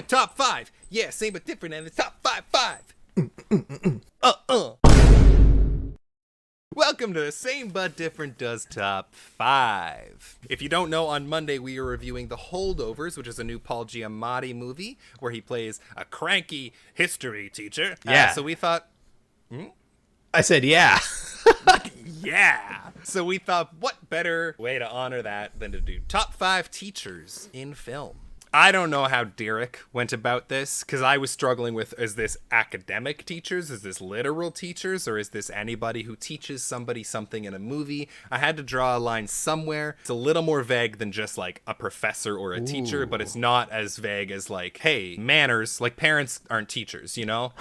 Top 5. Yeah, same but different and the top 5. Welcome to the Same But Different Does Top 5. If you don't know, on Monday we are reviewing The Holdovers, which is a new Paul Giamatti movie where he plays a cranky history teacher. Yeah. So we thought... I said, yeah. Yeah. So we thought, what better way to honor that than to do top 5 teachers in film? I don't know how Derek went about this, because I was struggling with, is this academic teachers? Is this literal teachers? Or is this anybody who teaches somebody something in a movie? I had to draw a line somewhere. It's a little more vague than just like a professor or a teacher, but it's not as vague as like, hey, manners, like parents aren't teachers, you know?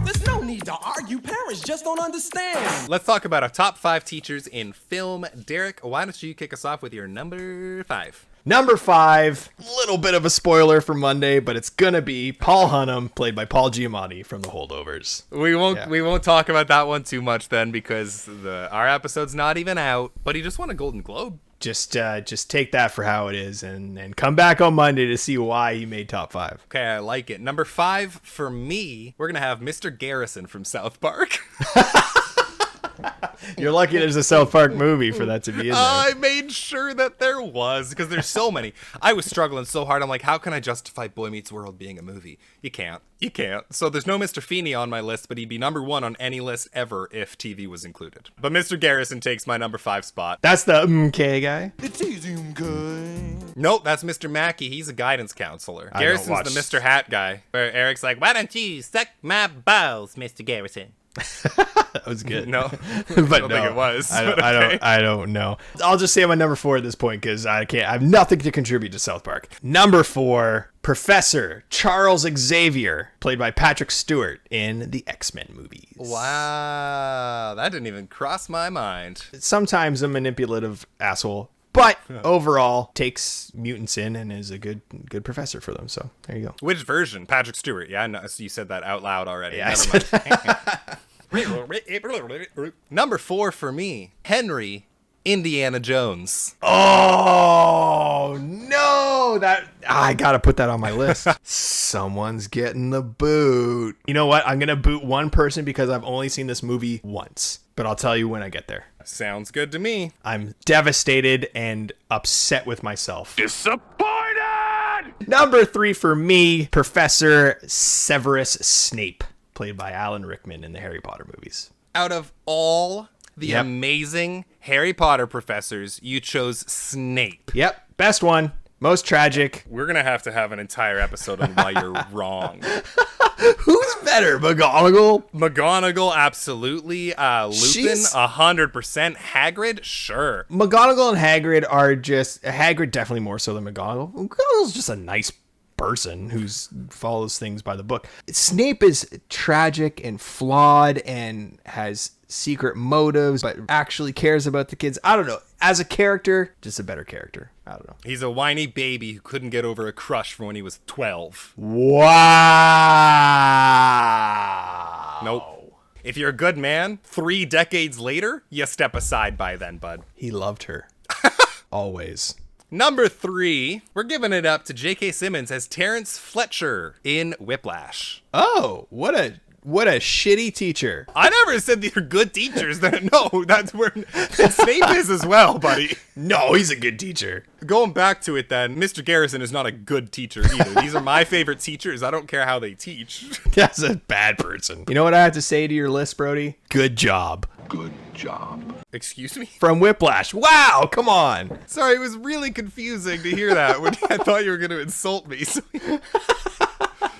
There's no need to argue. Parents just don't understand. Let's talk about our top 5 teachers in film. Derek, why don't you kick us off with your number 5? Number 5, little bit of a spoiler for Monday, but it's gonna be Paul Hunham, played by Paul Giamatti from The Holdovers. We won't talk about that one too much then, because our episode's not even out. But he just won a Golden Globe. Just take that for how it is, and come back on Monday to see why he made top 5. Okay, I like it. Number 5 for me, we're gonna have Mr. Garrison from South Park. You're lucky there's a South Park movie for that to be in there. I made sure that there was, because there's so many. I was struggling so hard. I'm like, how can I justify Boy Meets World being a movie? You can't. So there's no Mr. Feeney on my list, but he'd be number 1 on any list ever if TV was included. But Mr. Garrison takes my number 5 spot. That's the MK guy. It's easy, good. Nope, that's Mr. Mackey. He's a guidance counselor. Garrison's the Mr. Hat guy, where Eric's like, why don't you suck my balls, Mr. Garrison? That was good. No, but I don't no, think it was. I don't know. I'll just say my number 4 at this point because I have nothing to contribute to South Park. Number 4, Professor Charles Xavier, played by Patrick Stewart in the X-Men movies. Wow, that didn't even cross my mind. Sometimes a manipulative asshole, but overall takes mutants in and is a good professor for them. So there you go. Which version? Patrick Stewart. Yeah, no, so you said that out loud already. Yeah, Never mind. Number 4 for me, Henry Indiana Jones. Oh no, I gotta put that on my list. Someone's getting the boot. You know what? I'm gonna boot one person because I've only seen this movie once, but I'll tell you when I get there. Sounds good to me. I'm devastated and upset with myself. Disappointed! Number 3 for me, Professor Severus Snape, played by Alan Rickman in the Harry Potter movies. Out of all the amazing Harry Potter professors, you chose Snape. Yep, best one, most tragic. We're going to have an entire episode on why you're wrong. Who's better, McGonagall? McGonagall, absolutely. Lupin, 100%. Hagrid, sure. McGonagall and Hagrid are just... Hagrid definitely more so than McGonagall. McGonagall's just a nice person who follows things by the book. Snape is tragic and flawed and has secret motives, but actually cares about the kids. I don't know. As a character, just a better character. I don't know. He's a whiny baby who couldn't get over a crush from when he was 12. Wow. Nope. If you're a good man, 3 decades later, you step aside by then, bud. He loved her. Always. Number 3, we're giving it up to J.K. Simmons as Terrence Fletcher in Whiplash. Oh, what a shitty teacher. I never said these are good teachers. No, that's where Snape is as well, buddy. No, he's a good teacher. Going back to it then, Mr. Garrison is not a good teacher either. These are my favorite teachers. I don't care how they teach. That's a bad person. You know what I have to say to your list, Brody? Good job. Good job. Excuse me? From Whiplash. Wow, come on. Sorry, it was really confusing to hear that when I thought you were going to insult me.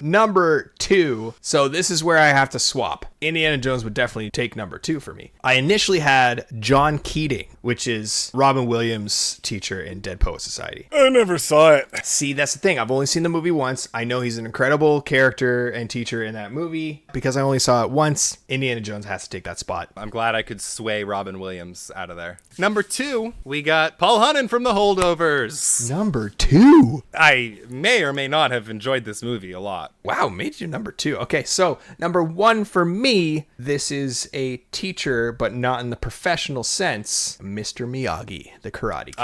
Number 2. So this is where I have to swap. Indiana Jones would definitely take number 2 for me. I initially had John Keating, which is Robin Williams' teacher in Dead Poets Society. I never saw it. See, that's the thing. I've only seen the movie once. I know he's an incredible character and teacher in that movie. Because I only saw it once, Indiana Jones has to take that spot. I'm glad I could sway Robin Williams out of there. Number 2, we got Paul Hunham from The Holdovers. Number 2? I may or may not have enjoyed this movie a lot. Wow, made you number 2. Okay, so number 1 for me, this is a teacher, but not in the professional sense, Mr. Miyagi, the Karate Kid.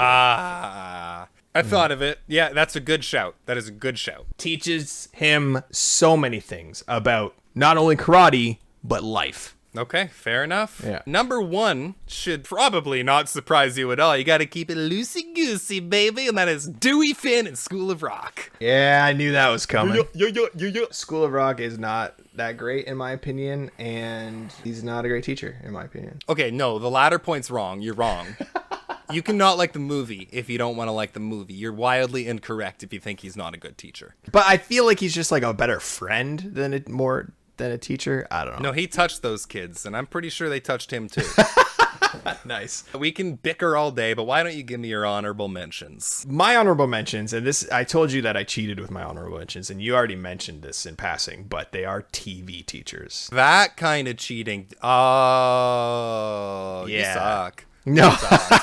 I thought of it. Yeah, that's a good shout. That is a good shout. Teaches him so many things about not only karate, but life. Okay, fair enough. Yeah. Number 1 should probably not surprise you at all. You got to keep it loosey-goosey, baby, and that is Dewey Finn in School of Rock. Yeah, I knew that was coming. School of Rock is not that great, in my opinion, and he's not a great teacher, in my opinion. Okay, no, the latter point's wrong. You're wrong. You cannot like the movie if you don't want to like the movie. You're wildly incorrect if you think he's not a good teacher. But I feel like he's just like a better friend than a teacher. I don't know. No, he touched those kids, and I'm pretty sure they touched him too. Nice. We can bicker all day, but why don't you give me your honorable mentions? My honorable mentions, and this, I told you that I cheated with my honorable mentions, and you already mentioned this in passing, but they are TV teachers. That kind of cheating. Oh, you Yeah. suck. No,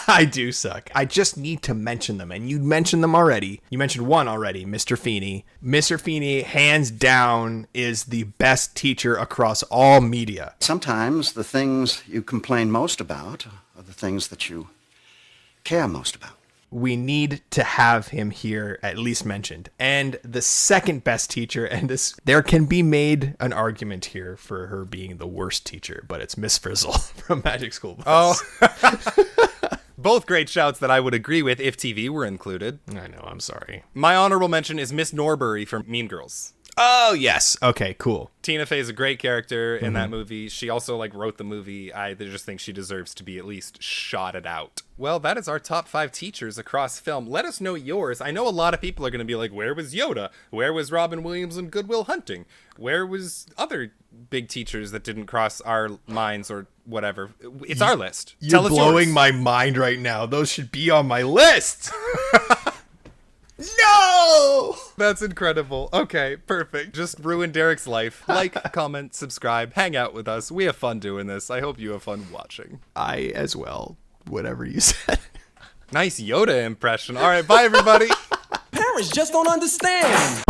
I do suck. I just need to mention them, and you mentioned them already. You mentioned one already, Mr. Feeney. Mr. Feeney, hands down, is the best teacher across all media. Sometimes the things you complain most about are the things that you care most about. We need to have him here at least mentioned. And the second best teacher, and this, there can be made an argument here for her being the worst teacher, but it's Miss Frizzle from Magic School Bus. Oh, both great shouts that I would agree with if TV were included. I know, I'm sorry. My honorable mention is Miss Norbury from Mean Girls. Oh, yes. Okay, cool. Tina Fey is a great character in that movie. She also wrote the movie. I just think she deserves to be at least shotted out. Well, that is our top 5 teachers across film. Let us know yours. I know a lot of people are going to be like, where was Yoda? Where was Robin Williams in Good Will Hunting? Where was other big teachers that didn't cross our minds or whatever? It's our list. Tell us blowing yours. my mind right now. Those should be on my list. No! That's incredible. Okay, perfect. Just ruin Derek's life. Like, comment, subscribe, hang out with us. We have fun doing this. I hope you have fun watching. I as well. Whatever you said. Nice Yoda impression. All right, bye everybody. Parents just don't understand.